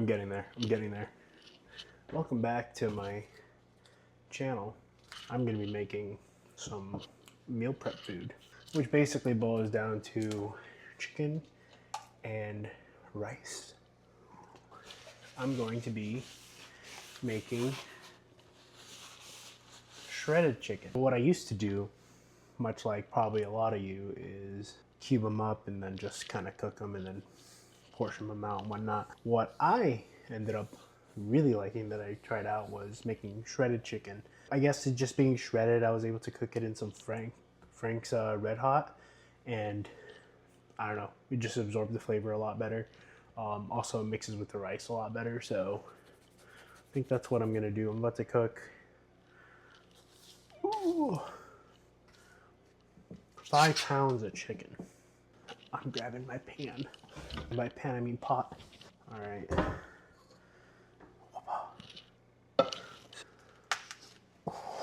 I'm getting there. I'm getting there. Welcome back to my channel. I'm going to be making some meal prep food, which basically boils down to chicken and rice. I'm going to be making shredded chicken. What I used to do, much like probably a lot of you, is cube them up and then just kind of cook them and then portion them out and whatnot. What I ended up really liking that I tried out was making shredded chicken. I guess it just being shredded, I was able to cook it in some Frank's Red Hot, and I don't know, it just absorbed the flavor a lot better. Also it mixes with the rice a lot better, so I think that's what I'm gonna do. I'm about to cook 5 pounds of chicken. I'm grabbing my pan. And by pan, I mean pot. All right.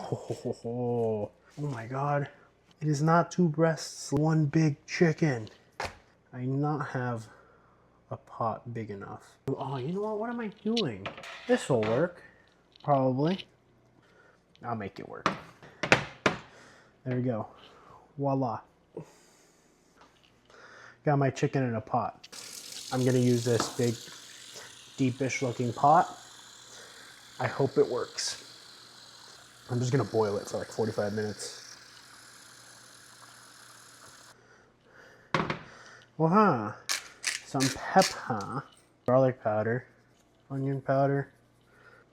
Oh my God. It is not 2 breasts, 1 big chicken. I do not have a pot big enough. Oh, you know what? What am I doing? This will work. Probably. I'll make it work. There we go. Voila. Got my chicken in a pot. I'm gonna use this big, deepish looking pot. I hope it works. I'm just gonna boil it for like 45 minutes. Wow. Some pepper, garlic powder, onion powder.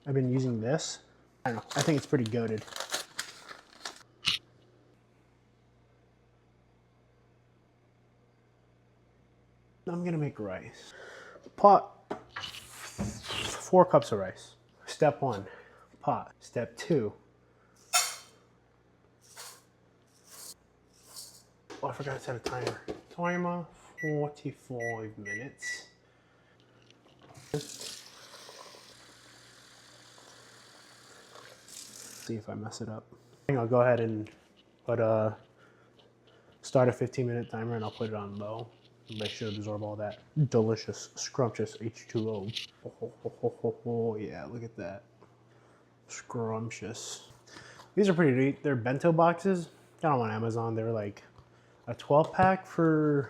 I've been using this. I don't know, I think it's pretty goated. I'm gonna make rice. Pot, 4 cups of rice. Step 1, pot. Step 2. Oh, I forgot to set a timer. Timer, 45 minutes. See if I mess it up. I'll go ahead and put start a 15-minute timer and I'll put it on low. Make sure to absorb all that delicious, scrumptious H2O. Oh, yeah, look at that. Scrumptious. These are pretty neat. They're bento boxes. Got them on Amazon. They're like a 12-pack for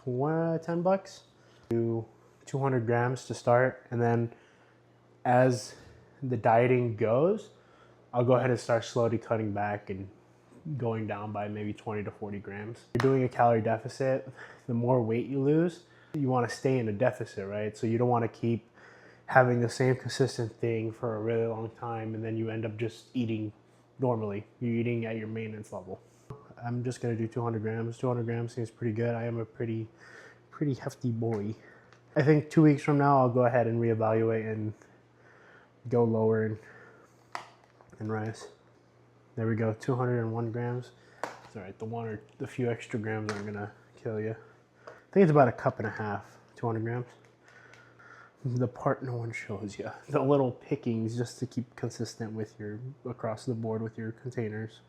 10 bucks. Do 200 grams to start. And then as the dieting goes, I'll go ahead and start slowly cutting back and going down by maybe 20 to 40 grams. If you're doing a calorie deficit, the more weight you lose, you want to stay in a deficit, right? So you don't want to keep having the same consistent thing for a really long time and then you end up just eating normally. You're eating at your maintenance level. I'm just going to do 200 grams. 200 grams seems pretty good. I am a pretty hefty boy. I think 2 weeks from now, I'll go ahead and reevaluate and go lower in rice. There we go, 201 grams. It's all right, the few extra grams aren't gonna kill you. I think it's about 1.5 cups, 200 grams. The part no one shows you. The little pickings just to keep consistent with your, across the board with your containers.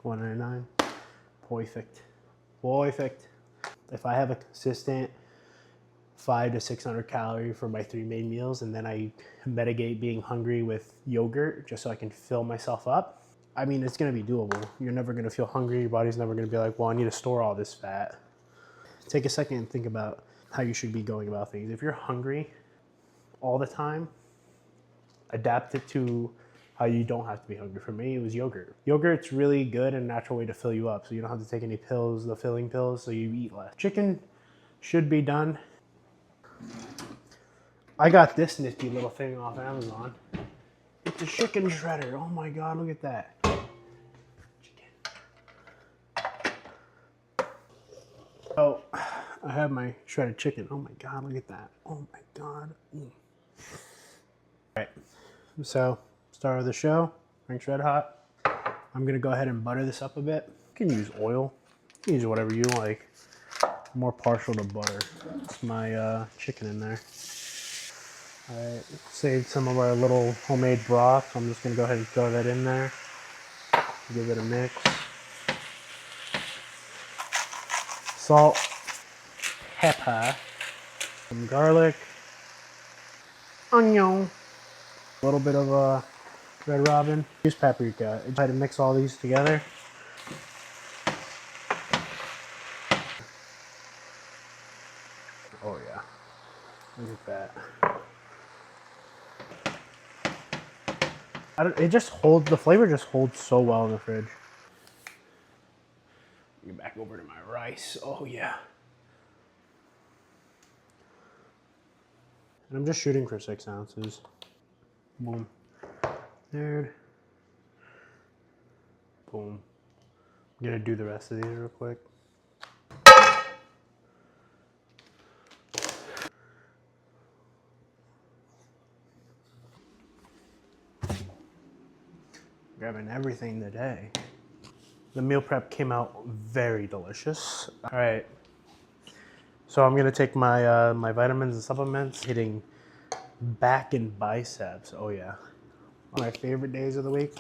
199, perfect, perfect. If I have a consistent 500 to 600 calorie for my 3 main meals, and then I mitigate being hungry with yogurt just so I can fill myself up. I mean, it's gonna be doable. You're never gonna feel hungry. Your body's never gonna be like, well, I need to store all this fat. Take a second and think about how you should be going about things. If you're hungry all the time, adapt it to how you don't have to be hungry. For me, it was yogurt. Yogurt's really good and a natural way to fill you up, so you don't have to take any pills, the filling pills, so you eat less. Chicken should be done. I got this nifty little thing off Amazon. It's a chicken shredder. Oh my God, look at that. Chicken. Oh, I have my shredded chicken. Oh my God, look at that. Oh my God. All right, so start of the show, Frank's Red Hot. I'm gonna go ahead and butter this up a bit. You can use oil, you can use whatever you like. I'm more partial to butter. It's my chicken in there. All right, saved some of our little homemade broth. So I'm just gonna go ahead and throw that in there. Give it a mix. Salt, pepper, some garlic, onion, a little bit of red robin, use paprika. Try to mix all these together. Oh yeah, look at that. It just holds, the flavor just holds so well in the fridge. Get back over to my rice. Oh yeah. And I'm just shooting for 6 ounces. Boom. There. Boom. I'm gonna do the rest of these real quick. Grabbing everything today. The meal prep came out very delicious. All right. So I'm gonna take my my vitamins and supplements, hitting back and biceps. Oh yeah. One of my favorite days of the week.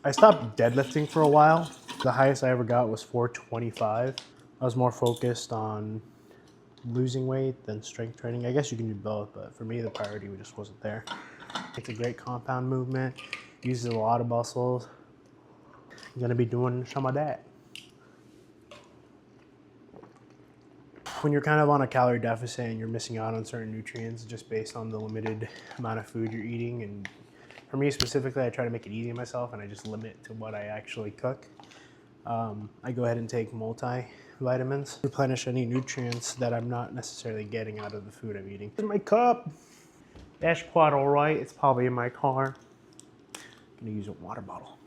I stopped deadlifting for a while. The highest I ever got was 425. I was more focused on losing weight than strength training. I guess you can do both, but for me the priority just wasn't there. It's a great compound movement, uses a lot of muscles. I'm gonna be doing some of that. When you're kind of on a calorie deficit and you're missing out on certain nutrients just based on the limited amount of food you're eating, and for me specifically, I try to make it easy on myself and I just limit to what I actually cook. I go ahead and take multivitamins, replenish any nutrients that I'm not necessarily getting out of the food I'm eating. Here's my cup. That's quite all right. It's probably in my car. I'm gonna use a water bottle.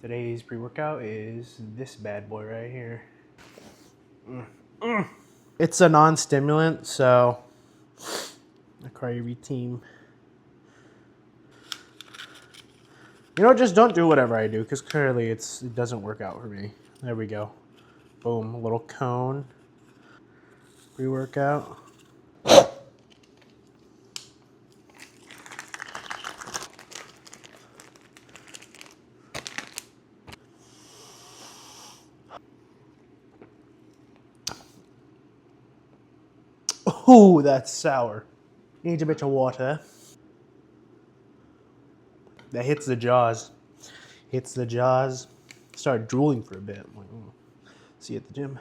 Today's pre-workout is this bad boy right here. It's a non-stimulant, so I cry team. You know, just don't do whatever I do, because clearly it doesn't work out for me. There we go. Boom, a little cone. Pre-workout. Oh, that's sour. Needs a bit of water. That hits the jaws. Hits the jaws. Start drooling for a bit. I'm like, oh. See you at the gym.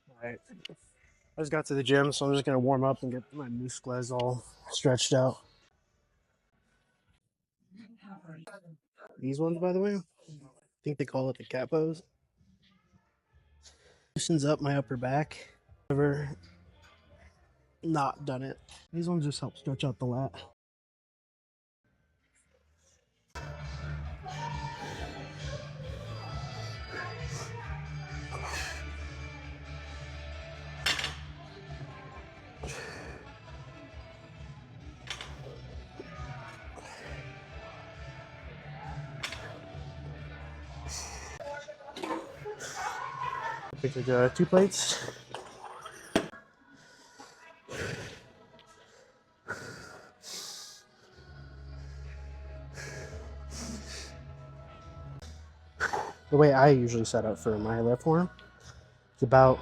All right. I just got to the gym, so I'm just gonna warm up and get my muscles all stretched out. These ones, by the way, I think they call it the cat pose. Loosens up my upper back. Never not done it. These ones just help stretch out the lat. Pick the 2 plates. The way I usually set up for my left forearm, it's about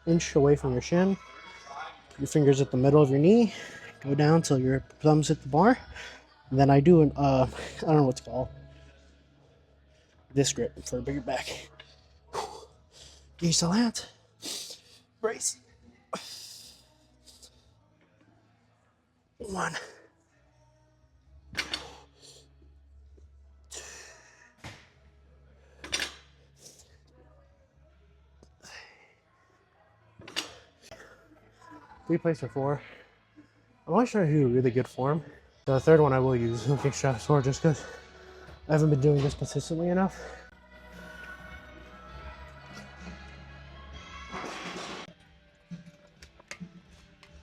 an inch away from your shin. Put your fingers at the middle of your knee. Go down till your thumbs hit the bar. And then I do an I don't know what's called. This grip for a bigger back. You still hands. Brace. 1. 3 plates or 4. I'm always trying to do really good form. The third one I will use looking straps for just because I haven't been doing this consistently enough.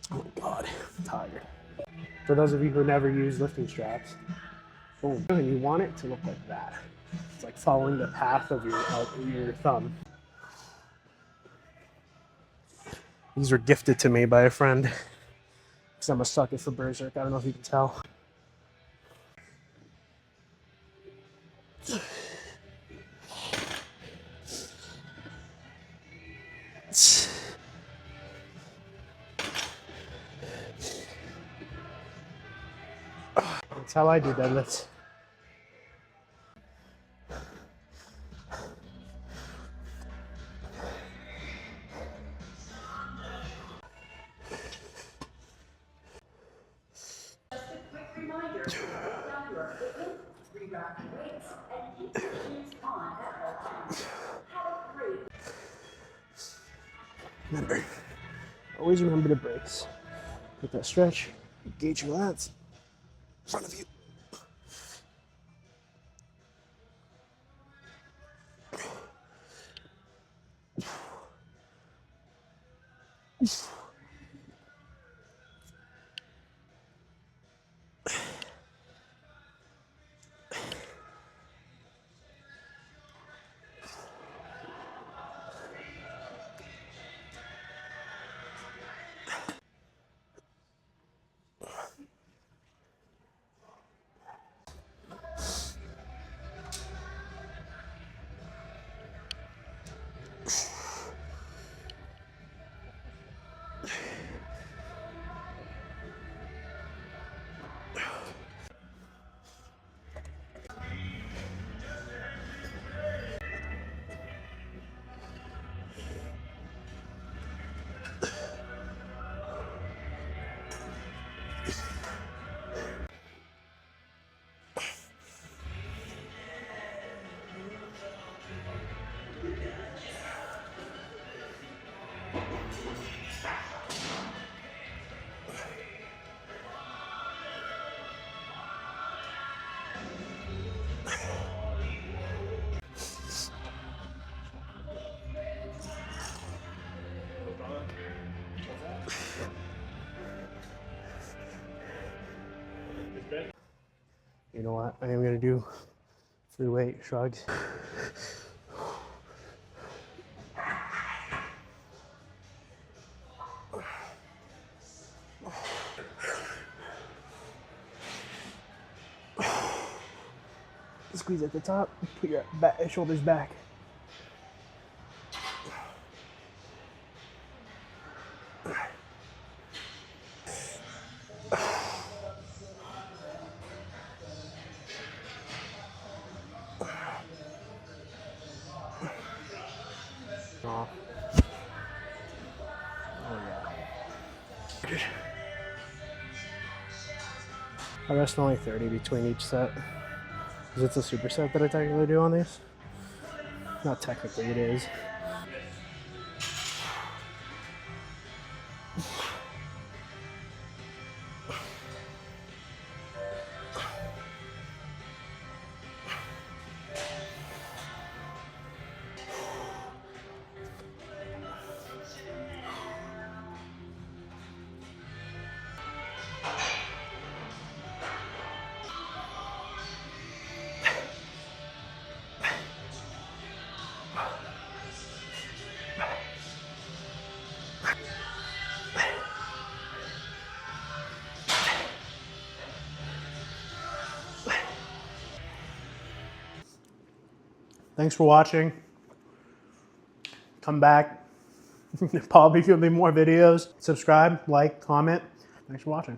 Oh my god, I'm tired. For those of you who never use lifting straps, boom. And you want it to look like that. It's like following the path of your thumb. These were gifted to me by a friend. Because I'm a sucker for Berserk. I don't know if you can tell. That's how I do deadlifts. Remember, always remember the breaks. Get that stretch, engage your lats in front of you. You know what? I am gonna do free weight shrugs. Squeeze at the top, put your shoulders back. Oh, yeah. I rest only 30 between each set. Because it's a superset that I technically do on these. Not technically, it is. Thanks for watching. Come back. Probably gonna be more videos. Subscribe, like, comment. Thanks for watching.